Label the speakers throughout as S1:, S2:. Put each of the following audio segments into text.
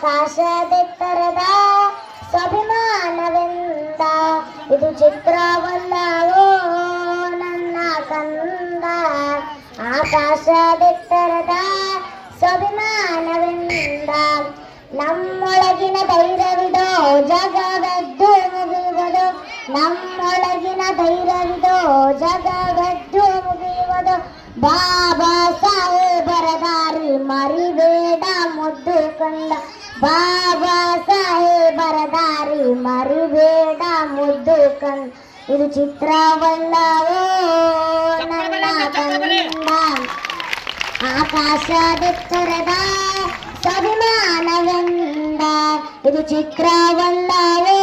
S1: ಆಕಾಶದೆತ್ತರದ ಸ್ವಾಭಿಮಾನವೆಂದ ಇದು ಚಿತ್ರವಲ್ಲವೋ ನನ್ನ ಕಂದ. ಆಕಾಶದೆತ್ತರದ ಸ್ವಾಭಿಮಾನವೆಂದ ನಮ್ಮೊಳಗಿನ ಧೈರ್ಯವಿದೋ ಜಗವೆದ್ದು ಮುಗಿಯುವುದು. ನಮ್ಮೊಳಗಿನ ಧೈರ್ಯವಿದೋ ಜಗವೆದ್ದು ಮುಗಿಯುವುದು. ಬಾಬಾ ಸಾಹೇಬರ ದಾರಿ ಮರಿಬೇಡ ಮುದ್ದು ಕಂದ. ಬಾಬಾ ಸಾಹೇಬರ ದಾರಿ ಮರಿಬೇಡ ಮುದ್ದು ಕಂದ. ಇದು ಚಿತ್ರವಲ್ಲವೋ ನನ್ನ ಕಂದ. ಆಕಾಶದೆತ್ತರದ ಸ್ವಾಭಿಮಾನವೆಂದ ಇದು ಚಿತ್ರವಲ್ಲವೋ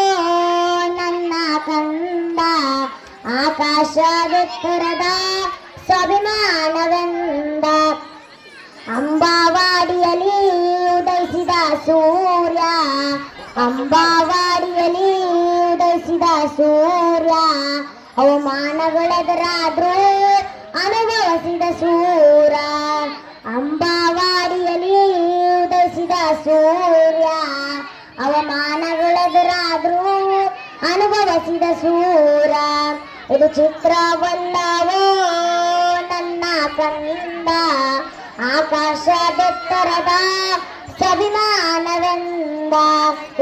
S1: ನನ್ನ ಕಂದ. ಆಕಾಶದೆತ್ತರದ ಸ್ವಾಭಿಮಾನವೆಂದ ಅಂಬಾವಾಡಿಯಲ್ಲಿ ಉದಯಿಸಿದ ಸೂರ್ಯ. ಅಂಬಾವಾಡಿಯಲ್ಲಿ ಉದಯಿಸಿದ ಸೂರ್ಯ ಅವಮಾನಗಳೆದುರಾದ್ರೂ ಅನುಭವಿಸಿದ ಸೂರ. ಅಂಬಾವಾಡಿಯಲ್ಲಿ ಉದಯಿಸಿದ ಸೂರ್ಯ ಅವಮಾನಗಳೆದುರಾದ್ರೂ ಅನುಭವಿಸಿದ ಸೂರ. ಇದು ಚಿತ್ರವಲ್ಲವೋ ನನ್ನ ಕಂದ. ಆಕಾಶದೆತ್ತರದ ಸ್ವಾಭಿಮಾನವೆಂದ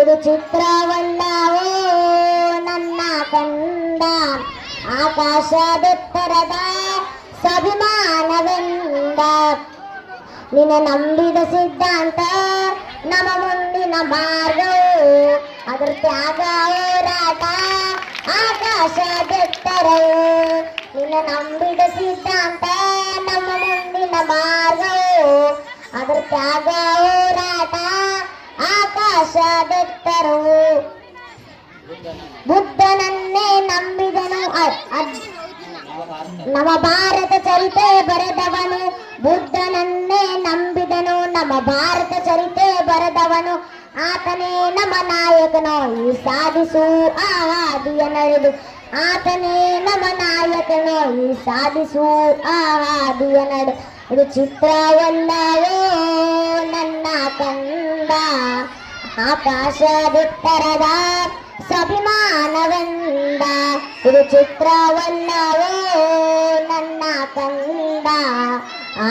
S1: ಇದು ಚಿತ್ರವಲ್ಲವೋ ನನ್ನ ಕಂದ. ಆಕಾಶದೆತ್ತರದ ಸ್ವಾಭಿಮಾನವೆಂದ ನಿನ್ನ ನಂಬಿದ ಸಿದ್ಧಾಂತ ನಮ್ಮ ಮುಂದಿನ ಮಾರ್ಗವು. ಅದರ ತ್ಯಾಗ ಹೋರಾಟ ಆಕಾಶದೆತ್ತರವು. ನಿನ್ನ ನಂಬಿದ ಸಿದ್ಧಾಂತ ನಮ್ಮ ಮುಂದಿನ ಮಾರ್ಗವು. ಅದರ ತ್ಯಾಗ ಹೋರಾಟ ಆಕಾಶದೆತ್ತರವು. ಬುದ್ಧನನ್ನೇ ನಂಬಿದನು ನಮ್ಮ ಭಾರತ ಚರಿತೆ ಬರೆದವನು. ಬುದ್ಧನನ್ನೇ ನಂಬಿದನು ನಮ್ಮ ಭಾರತ ಚರಿತೆ ಬರೆದವನು. ಆತನೇ ನಮ್ಮ ನಾಯಕನು ಈ ಸಾಧಿಸು ಆ ಹಾದಿಯ ನಡೆದು. ಆತನೇ ನಮ್ಮ ನಾಯಕನು ಈ ಸಾಧಿಸು ಆ ಹಾದಿಯ ನಡೆ. ಇದು ಚಿತ್ರವಲ್ಲವೋ ನನ್ನ ಕಂದ. ಆಕಾಶದೆತ್ತರದ ಸ್ವಾಭಿಮಾನವೆಂದ ಇದು ಚಿತ್ರವಲ್ಲವೋ ನನ್ನ ಕಂದ.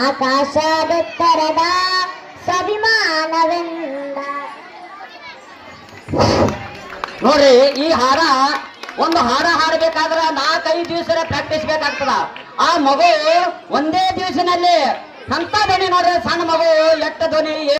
S1: ಆಕಾಶದೆತ್ತರದ ಸ್ವಾಭಿಮಾನವೆಂದ.
S2: ನೋಡ್ರಿ, ಈ ಹಾರ ಒಂದು ಹಾರ ಹಾಡಬೇಕಾದ್ರ 4-5 ದಿವಸ ಪ್ರಾಕ್ಟೀಸ್ ಬೇಕಾಗ್ತದ. ಆ ಮಗು ಒಂದೇ ದಿವಸನಲ್ಲಿ ಅಂತ ಧ್ವನಿ ನೋಡ್ರಿ, ಸಣ್ಣ ಮಗು ಎಷ್ಟ ಧ್ವನಿ